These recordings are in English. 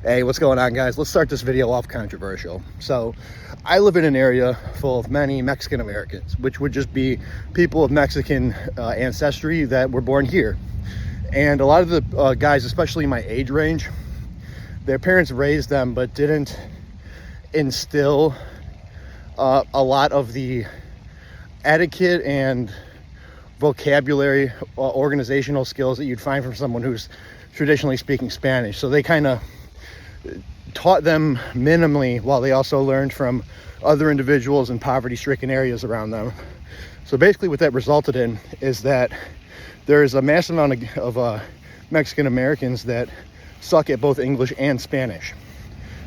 Hey, what's going on, guys? Let's start this video off controversial. So, I live in an area full of many Mexican Americans, which would just be people of Mexican ancestry that were born here. And a lot of the guys, especially my age range, their parents raised them but didn't instill a lot of the etiquette and vocabulary, organizational skills that you'd find from someone who's traditionally speaking Spanish. So they kind of taught them minimally, while they also learned from other individuals in poverty-stricken areas around them. So basically what that resulted in is that there's a massive amount of Mexican Americans that suck at both English and Spanish.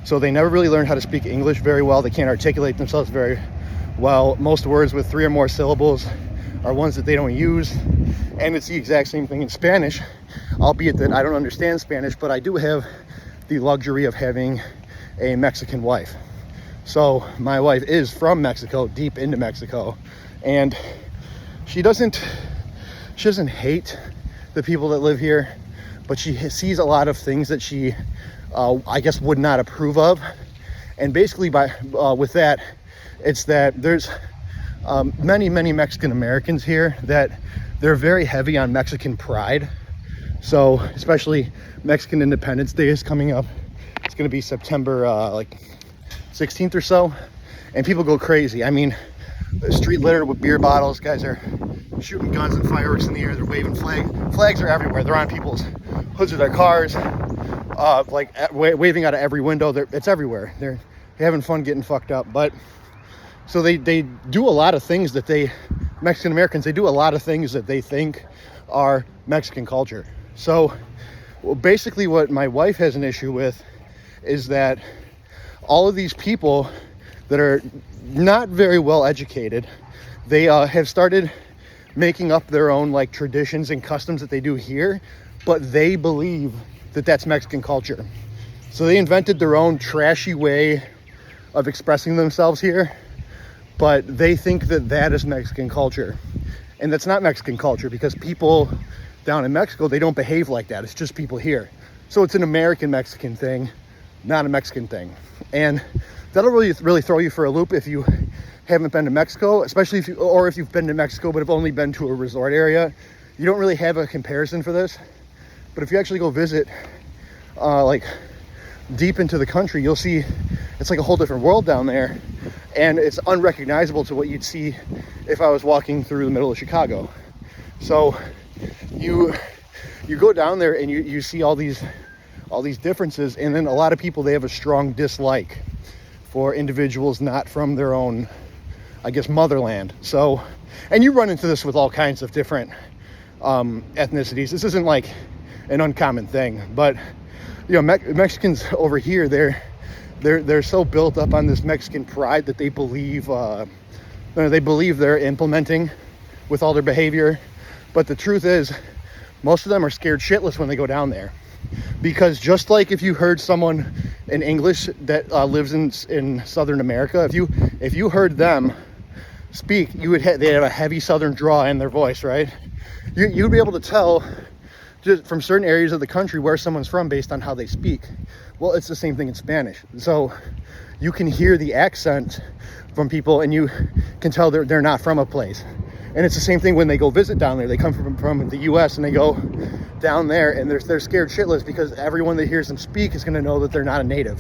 So they never really learned how to speak English very well. They can't articulate themselves very well. Most words with 3 or more syllables are ones that they don't use. And it's the exact same thing in Spanish, albeit that I don't understand Spanish, but I do have the luxury of having a Mexican wife. So my wife is from Mexico, deep into Mexico, and she doesn't hate the people that live here, but she sees a lot of things that she I guess would not approve of. And basically with that, it's that there's many Mexican Americans here that they're very heavy on Mexican pride. So especially Mexican Independence Day is coming up. It's going to be September like 16th or so, and people go crazy. I mean, the street littered with beer bottles. Guys are shooting guns and fireworks in the air. They're waving flags are everywhere. They're on people's hoods of their cars, waving out of every window. It's everywhere. They're having fun getting fucked up. But so they do a lot of things that Mexican Americans, they do a lot of things that they think are Mexican culture. So basically what my wife has an issue with is that all of these people that are not very well educated, they have started making up their own like traditions and customs that they do here, but they believe that that's Mexican culture. So they invented their own trashy way of expressing themselves here, but they think that that is Mexican culture. And that's not Mexican culture, because people down in Mexico, they don't behave like that. It's just people here. So it's an American Mexican thing, not a Mexican thing. And that'll really throw you for a loop if you haven't been to Mexico, especially if you've been to Mexico but have only been to a resort area. You don't really have a comparison for this. But if you actually go visit like deep into the country, you'll see it's like a whole different world down there, and it's unrecognizable to what you'd see if I was walking through the middle of Chicago. So you go down there and you see all these differences, and then a lot of people, they have a strong dislike for individuals not from their own, I guess, motherland. So, and you run into this with all kinds of different ethnicities. This isn't like an uncommon thing, but you know, Mexicans over here, they're so built up on this Mexican pride that they believe they're implementing with all their behavior. But the truth is, most of them are scared shitless when they go down there, because just like if you heard someone in English that lives in Southern America, if you heard them speak, they have a heavy Southern draw in their voice, right? You'd be able to tell just from certain areas of the country where someone's from based on how they speak. Well, it's the same thing in Spanish. So you can hear the accent from people, and you can tell they're not from a place. And it's the same thing when they go visit down there. They come from the U.S. and they go down there, and they're scared shitless because everyone that hears them speak is going to know that they're not a native.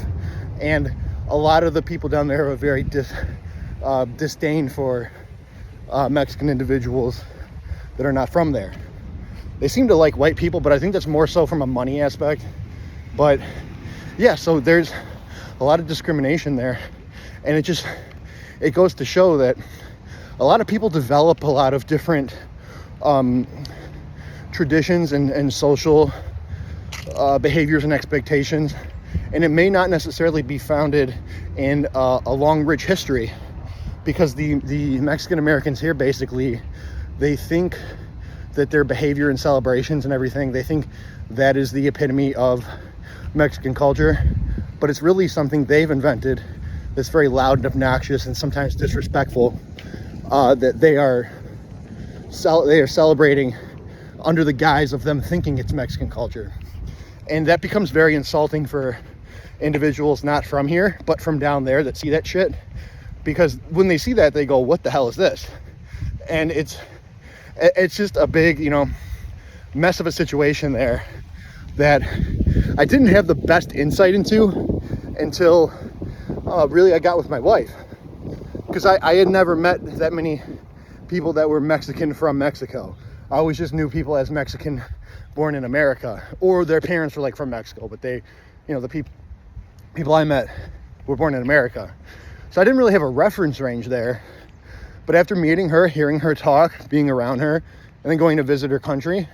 And a lot of the people down there have a very disdain for Mexican individuals that are not from there. They seem to like white people, but I think that's more so from a money aspect. But yeah, so there's a lot of discrimination there, and it goes to show that a lot of people develop a lot of different traditions and social behaviors and expectations, and it may not necessarily be founded in a long, rich history, because the Mexican Americans here, basically, they think that their behavior and celebrations and everything, they think that is the epitome of Mexican culture, but it's really something they've invented that's very loud and obnoxious and sometimes disrespectful, that they are celebrating under the guise of them thinking it's Mexican culture. And that becomes very insulting for individuals not from here, but from down there that see that shit. Because when they see that, they go, what the hell is this? And it's just a big, you know, mess of a situation there that I didn't have the best insight into until really I got with my wife. Because I had never met that many people that were Mexican from Mexico. I always just knew people as Mexican born in America, or their parents were like from Mexico, but they, you know, the people I met were born in America. So I didn't really have a reference range there. But after meeting her, hearing her talk, being around her, and then going to visit her country, you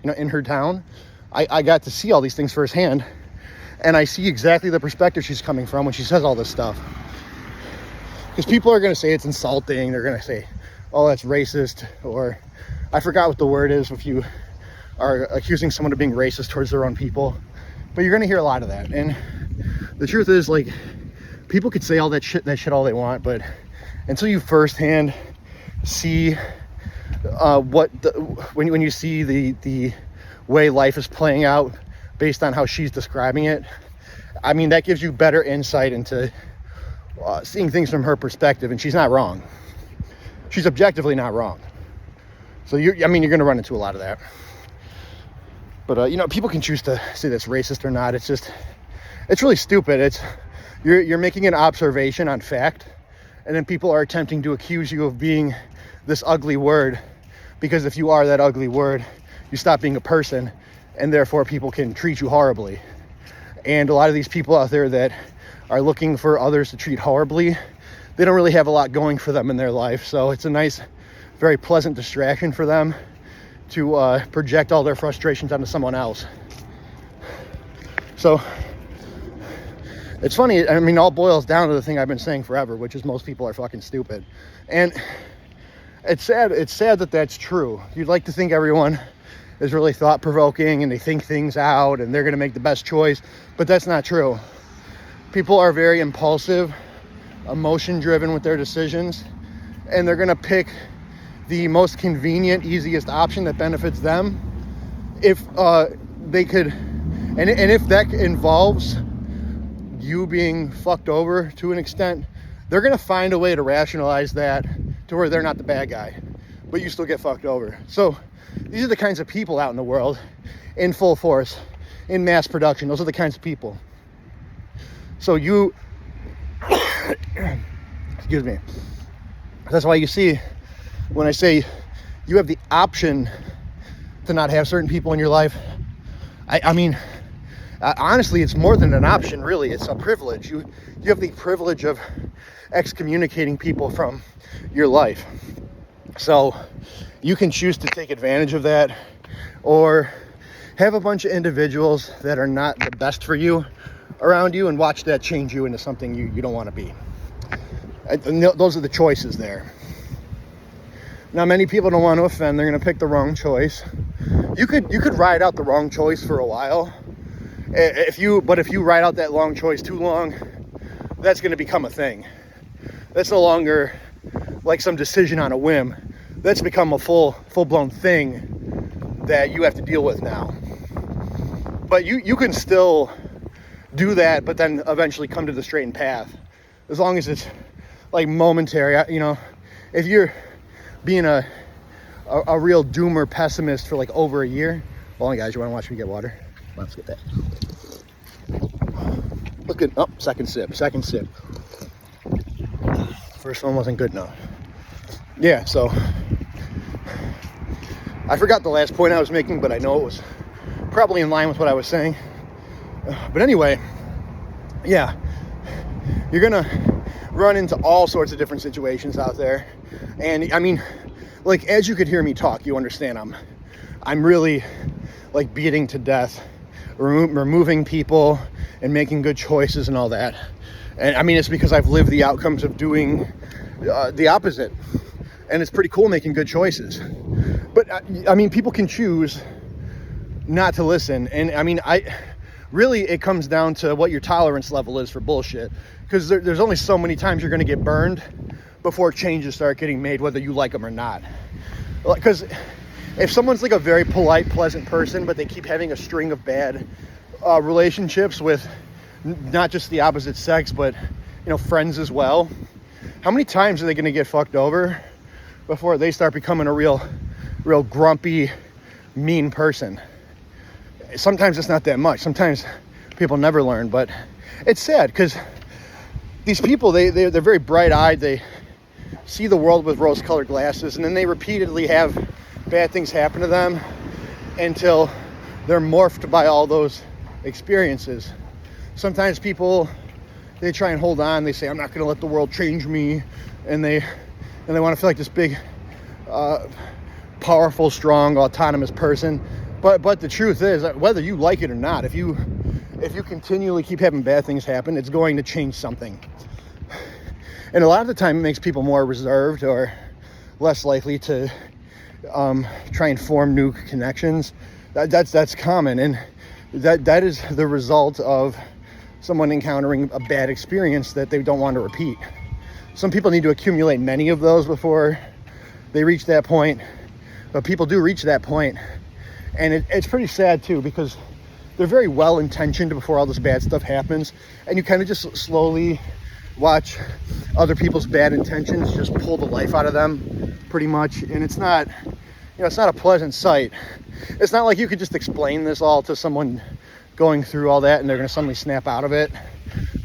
know, in her town, I got to see all these things firsthand. And I see exactly the perspective she's coming from when she says all this stuff. Because people are going to say it's insulting. They're going to say, oh, that's racist. Or I forgot what the word is if you are accusing someone of being racist towards their own people. But you're going to hear a lot of that. And the truth is, like, people could say all that shit all they want, but until you firsthand see when you see the way life is playing out based on how she's describing it, I mean, that gives you better insight into seeing things from her perspective. And she's not wrong. She's objectively not wrong. So you're going to run into a lot of that. But you know, people can choose to say that's racist or not. It's really stupid. You're making an observation on fact, and then people are attempting to accuse you of being this ugly word, because if you are that ugly word, you stop being a person, and therefore people can treat you horribly. And a lot of these people out there that are looking for others to treat horribly, they don't really have a lot going for them in their life. So it's a nice, very pleasant distraction for them to project all their frustrations onto someone else. So it's funny, I mean, all boils down to the thing I've been saying forever, which is most people are fucking stupid. And it's sad that that's true. You'd like to think everyone is really thought-provoking and they think things out and they're going to make the best choice, but that's not true. People are very impulsive, emotion-driven with their decisions, and they're going to pick the most convenient, easiest option that benefits them if they could, and if that involves you being fucked over to an extent, they're going to find a way to rationalize that to where they're not the bad guy, but you still get fucked over. So these are the kinds of people out in the world in full force, in mass production. Those are the kinds of people. So you, excuse me, that's why you see when I say you have the option to not have certain people in your life, I mean, honestly, it's more than an option, really. It's a privilege. You have the privilege of excommunicating people from your life. So you can choose to take advantage of that, or have a bunch of individuals that are not the best for you around you and watch that change you into something you don't want to be. And those are the choices there. Now, many people don't want to offend. They're going to pick the wrong choice. You could ride out the wrong choice for a while. If you ride out that long choice too long, that's going to become a thing. That's no longer like some decision on a whim. That's become a full-blown thing that you have to deal with now. But you can still do that, but then eventually come to the straightened path, as long as it's like momentary. You know, if you're being a real doomer pessimist for like over a year. Hold on, guys, you want to watch me get water? Come on, let's get that. Look good. Oh, second sip. First one wasn't good enough. Yeah, so I forgot the last point I was making, but I know it was probably in line with what I was saying. But anyway, yeah, you're gonna run into all sorts of different situations out there. And I mean, like, as you could hear me talk, you understand I'm really like beating to death, removing people and making good choices and all that. And I mean, it's because I've lived the outcomes of doing the opposite. And it's pretty cool making good choices. But I mean, people can choose not to listen. And I mean, really, it comes down to what your tolerance level is for bullshit. Because there's only so many times you're going to get burned before changes start getting made, whether you like them or not. Because if someone's like a very polite, pleasant person, but they keep having a string of bad relationships with not just the opposite sex, but, you know, friends as well. How many times are they going to get fucked over before they start becoming a real grumpy, mean person? Sometimes it's not that much. Sometimes people never learn, but it's sad because these people, they're very bright-eyed. They see the world with rose-colored glasses, and then they repeatedly have bad things happen to them until they're morphed by all those experiences. Sometimes people, they try and hold on. They say, I'm not going to let the world change me, and they want to feel like this big, powerful, strong, autonomous person. But the truth is that whether you like it or not, if you continually keep having bad things happen, it's going to change something. And a lot of the time it makes people more reserved or less likely to try and form new connections. That's common, and that is the result of someone encountering a bad experience that they don't want to repeat. Some people need to accumulate many of those before they reach that point, but people do reach that point, and it's pretty sad too, because they're very well intentioned before all this bad stuff happens, and you kind of just slowly watch other people's bad intentions just pull the life out of them, pretty much. And it's not, you know, it's not a pleasant sight. It's not like you could just explain this all to someone going through all that and they're going to suddenly snap out of it.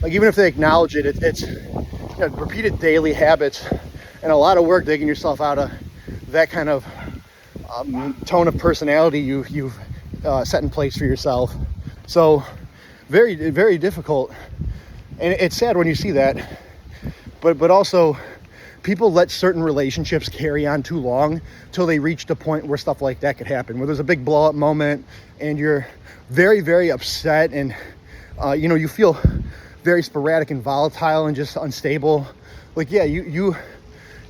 Like, even if they acknowledge it, it's you know, repeated daily habits and a lot of work digging yourself out of that kind of tone of personality you've set in place for yourself. So very, very difficult. And it's sad when you see that, but also people let certain relationships carry on too long till they reach the point where stuff like that could happen, where there's a big blow up moment and you're very, very upset, and you know, you feel very sporadic and volatile and just unstable. Like, yeah, you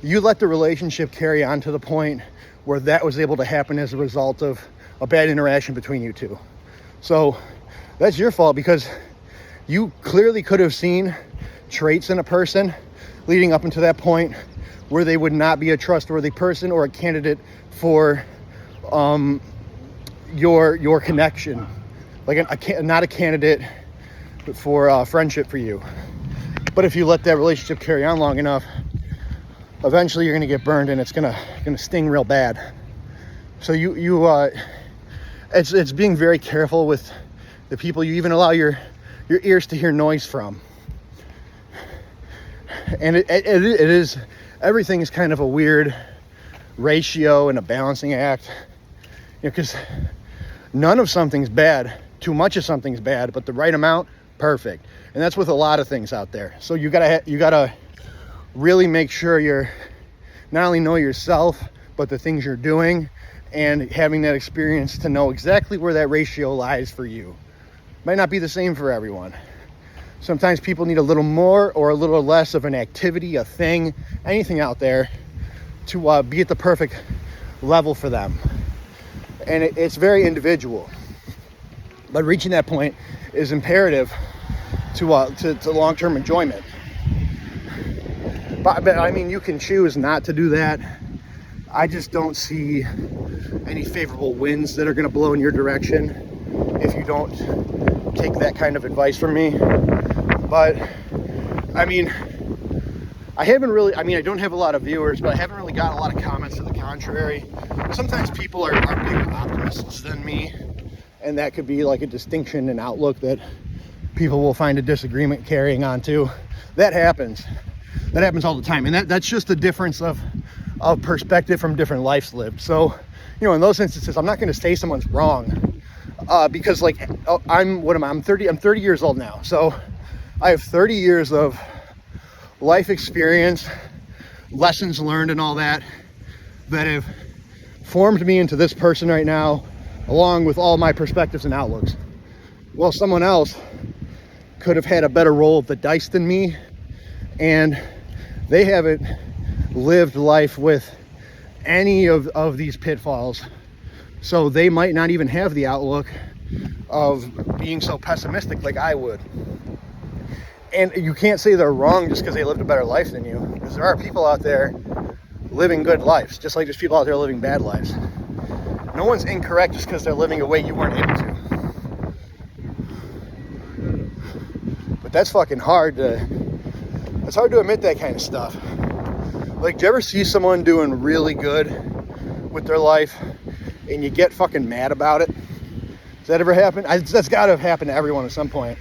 let the relationship carry on to the point where that was able to happen as a result of a bad interaction between you two. So that's your fault, because you clearly could have seen traits in a person leading up until that point where they would not be a trustworthy person or a candidate for your connection, like not a candidate for friendship for you. But if you let that relationship carry on long enough, eventually you're going to get burned, and it's going to sting real bad. So it's being very careful with the people you even allow your ears to hear noise from. And it is, everything is kind of a weird ratio and a balancing act, you know, because none of something's bad, too much of something's bad, but the right amount, perfect. And that's with a lot of things out there. So you gotta really make sure you're not only know yourself, but the things you're doing, and having that experience to know exactly where that ratio lies for you. Might not be the same for everyone. Sometimes people need a little more or a little less of an activity, a thing, anything out there to be at the perfect level for them. And it's very individual. But reaching that point is imperative to long-term enjoyment. But I mean, you can choose not to do that. I just don't see any favorable winds that are going to blow in your direction if you don't take that kind of advice from me. But I mean, I don't have a lot of viewers, but I haven't really gotten a lot of comments to the contrary. Sometimes people are bigger optimists than me, and that could be like a distinction in outlook that people will find a disagreement carrying on to. That happens all the time, and that's just a difference of perspective from different lives lived. So, you know, in those instances, I'm not going to say someone's wrong, because like I'm 30 years old now, so I have 30 years of life experience, lessons learned, and all that have formed me into this person right now, along with all my perspectives and outlooks. Well, someone else could have had a better roll of the dice than me, and they haven't lived life with any of these pitfalls, so they might not even have the outlook of being so pessimistic like I would. And you can't say they're wrong just because they lived a better life than you, because there are people out there living good lives, just like there's people out there living bad lives. No one's incorrect just because they're living a way you weren't able to. that's fucking hard to, it's hard to admit that kind of stuff. Like, do you ever see someone doing really good with their life and you get fucking mad about it? Does that ever happen? That's got to have happened to everyone at some point.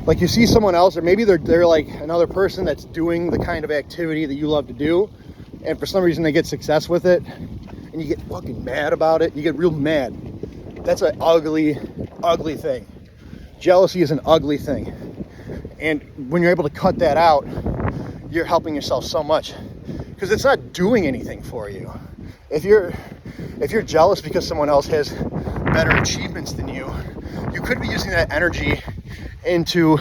Like, you see someone else, or maybe they're like another person that's doing the kind of activity that you love to do, and for some reason they get success with it, and you get fucking mad about it. You get real mad. That's an ugly, ugly thing. Jealousy is an ugly thing. And when you're able to cut that out, you're helping yourself so much, because it's not doing anything for you. If you're jealous because someone else has better achievements than you, you could be using that energy into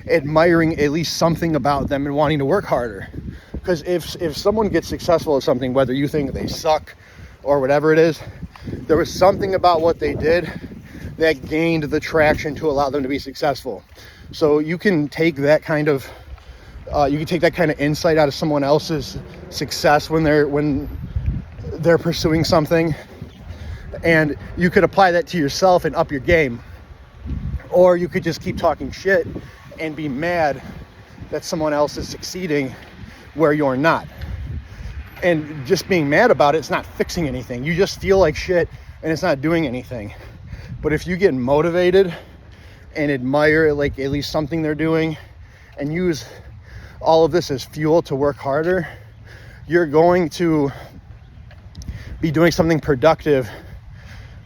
admiring at least something about them and wanting to work harder. Because if someone gets successful at something, whether you think they suck or whatever it is, there was something about what they did that gained the traction to allow them to be successful. So you can take that kind of insight out of someone else's success when they're pursuing something, and you could apply that to yourself and up your game. Or you could just keep talking shit and be mad that someone else is succeeding where you're not. And just being mad about it's not fixing anything. You just feel like shit and it's not doing anything. But if you get motivated and admire like at least something they're doing and use all of this as fuel to work harder, you're going to be doing something productive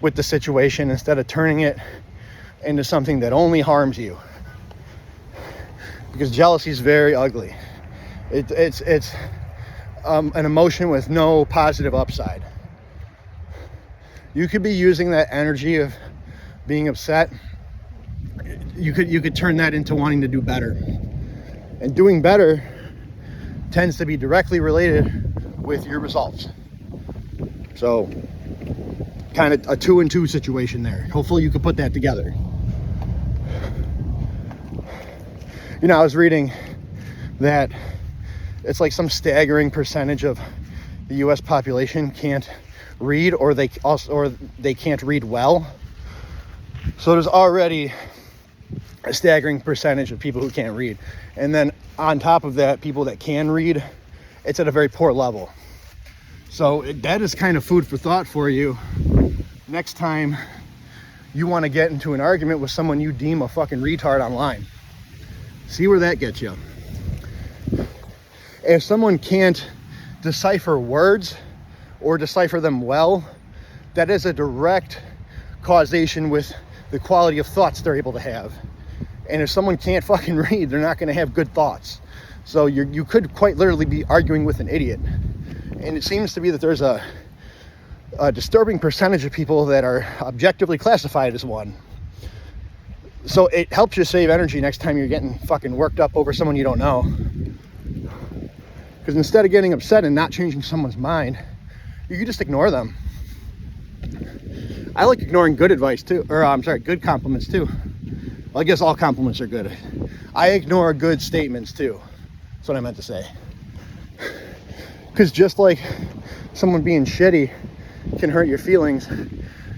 with the situation instead of turning it into something that only harms you. Because jealousy is very ugly. It's an emotion with no positive upside. You could be using that energy of being upset. You could turn that into wanting to do better. And doing better tends to be directly related with your results. So, kind of a 2-and-2 situation there. Hopefully you could put that together. You know, I was reading that it's like some staggering percentage of the US population can't read, or they can't read well. So there's already a staggering percentage of people who can't read. And then on top of that, people that can read, it's at a very poor level. So that is kind of food for thought for you. Next time you want to get into an argument with someone you deem a fucking retard online, see where that gets you. If someone can't decipher words or decipher them well, that is a direct causation with the quality of thoughts they're able to have. And if someone can't fucking read, they're not going to have good thoughts. So you could quite literally be arguing with an idiot. And it seems to be that there's a disturbing percentage of people that are objectively classified as one. So it helps you save energy next time you're getting fucking worked up over someone you don't know. Because instead of getting upset and not changing someone's mind, you can just ignore them. I like ignoring good advice too, good compliments too. Well, I guess all compliments are good. I ignore good statements too. That's what I meant to say. Because just like someone being shitty can hurt your feelings,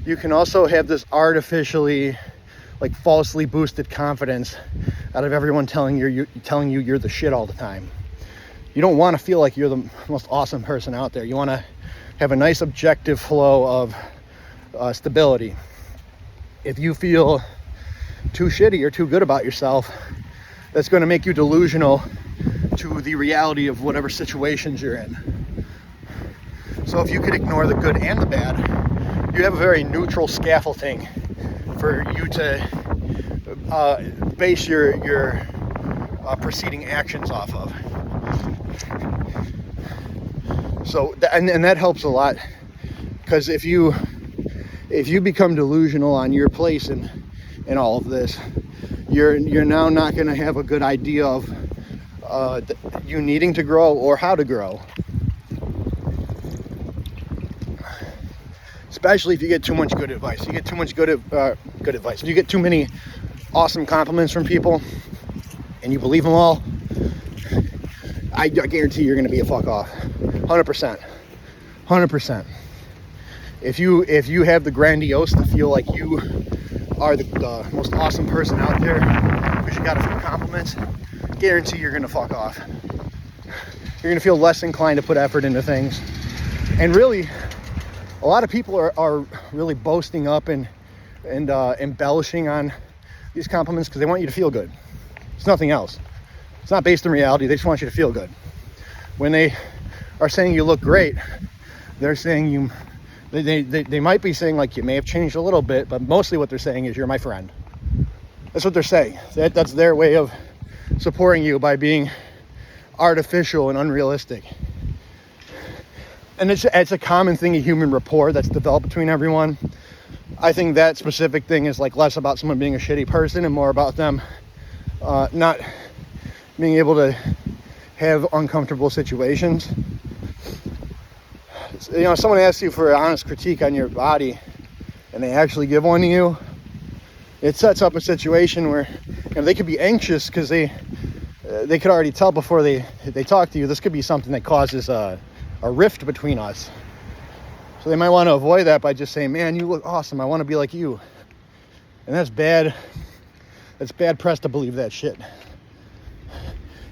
you can also have this artificially, like, falsely boosted confidence out of everyone telling you you're the shit all the time. You don't want to feel like you're the most awesome person out there. You want to have a nice objective flow of stability. If you feel too shitty or too good about yourself, that's going to make you delusional to the reality of whatever situations you're in. So if you could ignore the good and the bad, you have a very neutral scaffolding for you to base your preceding actions off of. So and that helps a lot, because if you become delusional on your place in all of this, you're now not going to have a good idea of you needing to grow or how to grow. Especially if you get too much good advice. You get too much good advice. If you get too many awesome compliments from people and you believe them all, I guarantee you're going to be a fuck off. 100%. If you have the grandiose to feel like you are the most awesome person out there, because you got a few compliments, guarantee you're gonna fuck off. You're gonna feel less inclined to put effort into things. And really, a lot of people are really boasting up and embellishing on these compliments because they want you to feel good. It's nothing else. It's not based in reality. They just want you to feel good. When they are saying you look great, they're saying they might be saying like you may have changed a little bit, but mostly what they're saying is you're my friend. That's what they're saying. That's their way of supporting you by being artificial and unrealistic. And it's a common thing, a human rapport that's developed between everyone. I think that specific thing is like less about someone being a shitty person and more about them not being able to have uncomfortable situations. You know, if someone asks you for an honest critique on your body and they actually give one to you, it sets up a situation where, you know, they could be anxious because they could already tell before they talk to you. This could be something that causes a rift between us. So they might want to avoid that by just saying, man, you look awesome, I want to be like you. And that's bad. That's bad press to believe that shit.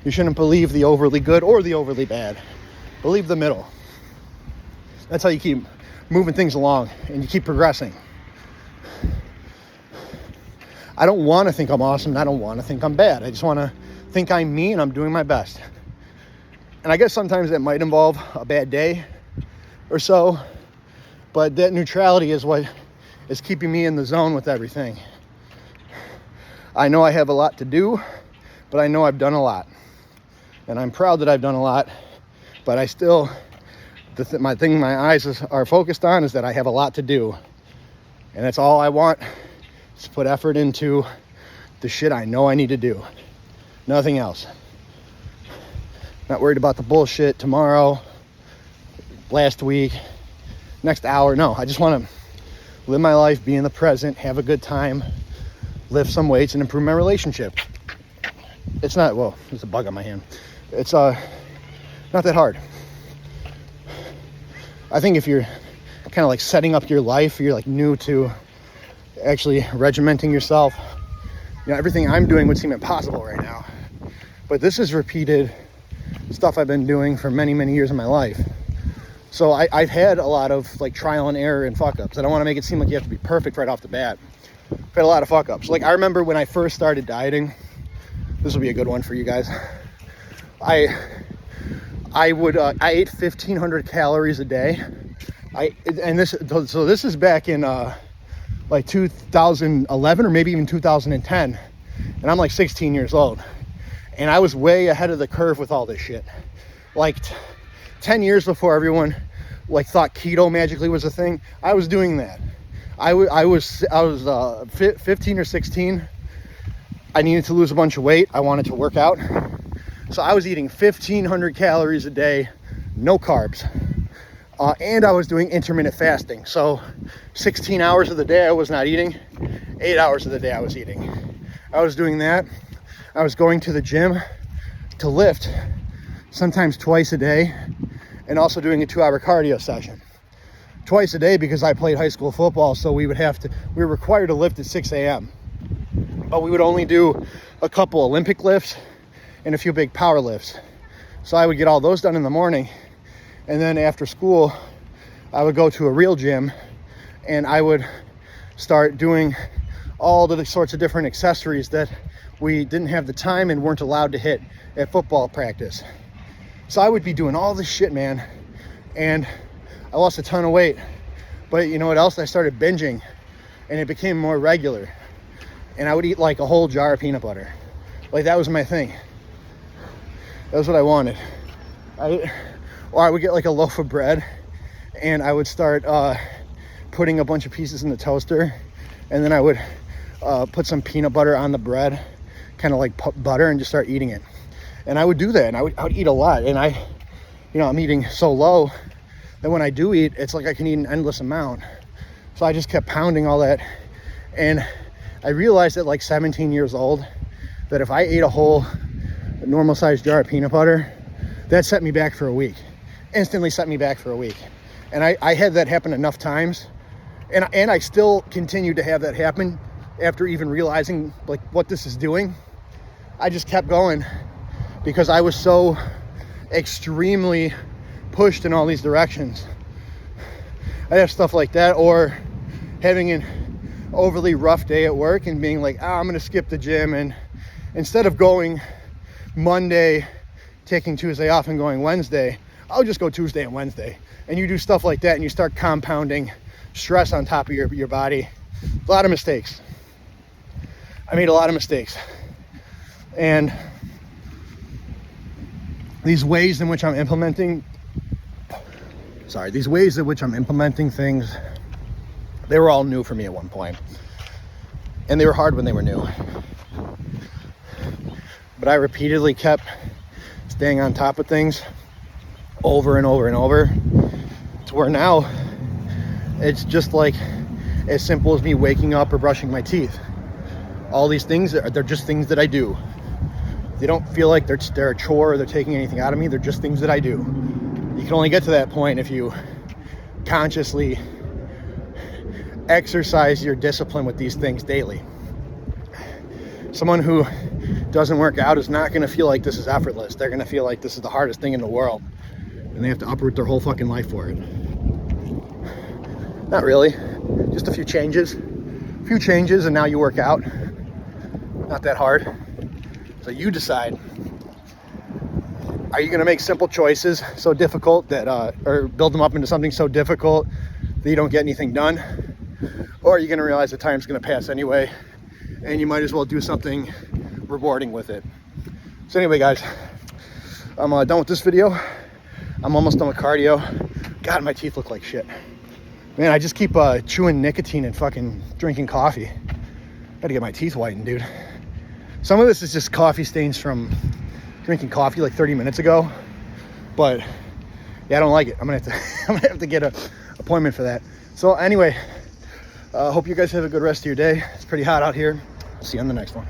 You shouldn't believe the overly good or the overly bad. Believe the middle. That's how you keep moving things along and you keep progressing. I don't want to think I'm awesome and I don't want to think I'm bad. I just want to think I'm me and I'm doing my best. And I guess sometimes that might involve a bad day or so, but that neutrality is what is keeping me in the zone with everything. I know I have a lot to do, but I know I've done a lot. And I'm proud that I've done a lot, but I still, my eyes are focused on is that I have a lot to do. And that's all I want, is to put effort into the shit I know I need to do. Nothing else. Not worried about the bullshit tomorrow, last week, next hour. No, I just want to live my life, be in the present, have a good time, lift some weights, and improve my relationship. It's not, well, there's a bug on my hand. It's not that hard. I think if you're kind of like setting up your life, you're like new to actually regimenting yourself, you know, everything I'm doing would seem impossible right now. But this is repeated stuff I've been doing for many, many years of my life. So I've had a lot of like trial and error and fuck ups. I don't want to make it seem like you have to be perfect right off the bat. I've had a lot of fuck ups. Like I remember when I first started dieting, this will be a good one for you guys. I ate 1,500 calories a day. This is back in like 2011 or maybe even 2010, and I'm like 16 years old, and I was way ahead of the curve with all this shit. Like 10 years before everyone like thought keto magically was a thing, I was doing that. I was 15 or 16. I needed to lose a bunch of weight. I wanted to work out. So I was eating 1,500 calories a day, no carbs. And I was doing intermittent fasting. So 16 hours of the day I was not eating, 8 hours of the day I was eating. I was doing that. I was going to the gym to lift sometimes twice a day, and also doing a 2-hour cardio session. Twice a day because I played high school football, so we were required to lift at 6 a.m. But we would only do a couple Olympic lifts and a few big power lifts. So I would get all those done in the morning, and then after school I would go to a real gym and I would start doing all the sorts of different accessories that we didn't have the time and weren't allowed to hit at football practice. So I would be doing all this shit, man, and I lost a ton of weight. But you know what else? I started binging, and it became more regular. And I would eat like a whole jar of peanut butter. Like that was my thing. That was what I wanted. Or I would get like a loaf of bread, and I would start putting a bunch of pieces in the toaster, and then I would put some peanut butter on the bread, kind of like butter, and just start eating it. And I would do that, and I would eat a lot. And I'm eating so low that when I do eat, it's like I can eat an endless amount. So I just kept pounding all that. And I realized at like 17 years old that if I ate a whole normal sized jar of peanut butter, that set me back for a week. Instantly set me back for a week. And I had that happen enough times. And I still continued to have that happen after even realizing like what this is doing. I just kept going because I was so extremely pushed in all these directions. I have stuff like that, or having an overly rough day at work and being like, I'm gonna skip the gym, and instead of going Monday, taking Tuesday off and going Wednesday, I'll just go Tuesday and Wednesday. And you do stuff like that and you start compounding stress on top of your body. A lot of mistakes. I made a lot of mistakes. And these ways in which I'm implementing things, they were all new for me at one point. And they were hard when they were new. But I repeatedly kept staying on top of things over and over and over, to where now it's just like as simple as me waking up or brushing my teeth. All these things, they're just things that I do. They don't feel like they're a chore or they're taking anything out of me. They're just things that I do. You can only get to that point if you consciously exercise your discipline with these things daily. Someone who doesn't work out is not going to feel like this is effortless. They're going to feel like this is the hardest thing in the world, and they have to uproot their whole fucking life for it. Not really. Just a few changes, and now you work out. Not that hard. So you decide. Are you going to make simple choices so difficult that, or build them up into something so difficult that you don't get anything done? Or are you going to realize the time's going to pass anyway, and you might as well do something rewarding with it? So anyway, guys, I'm done with this video. I'm almost done with cardio. God, my teeth look like shit. Man, I just keep chewing nicotine and fucking drinking coffee. Gotta get my teeth whitened, dude. Some of this is just coffee stains from drinking coffee like 30 minutes ago. But yeah, I don't like it. I'm gonna have to get an appointment for that. So anyway, hope you guys have a good rest of your day. It's pretty hot out here. See you on the next one.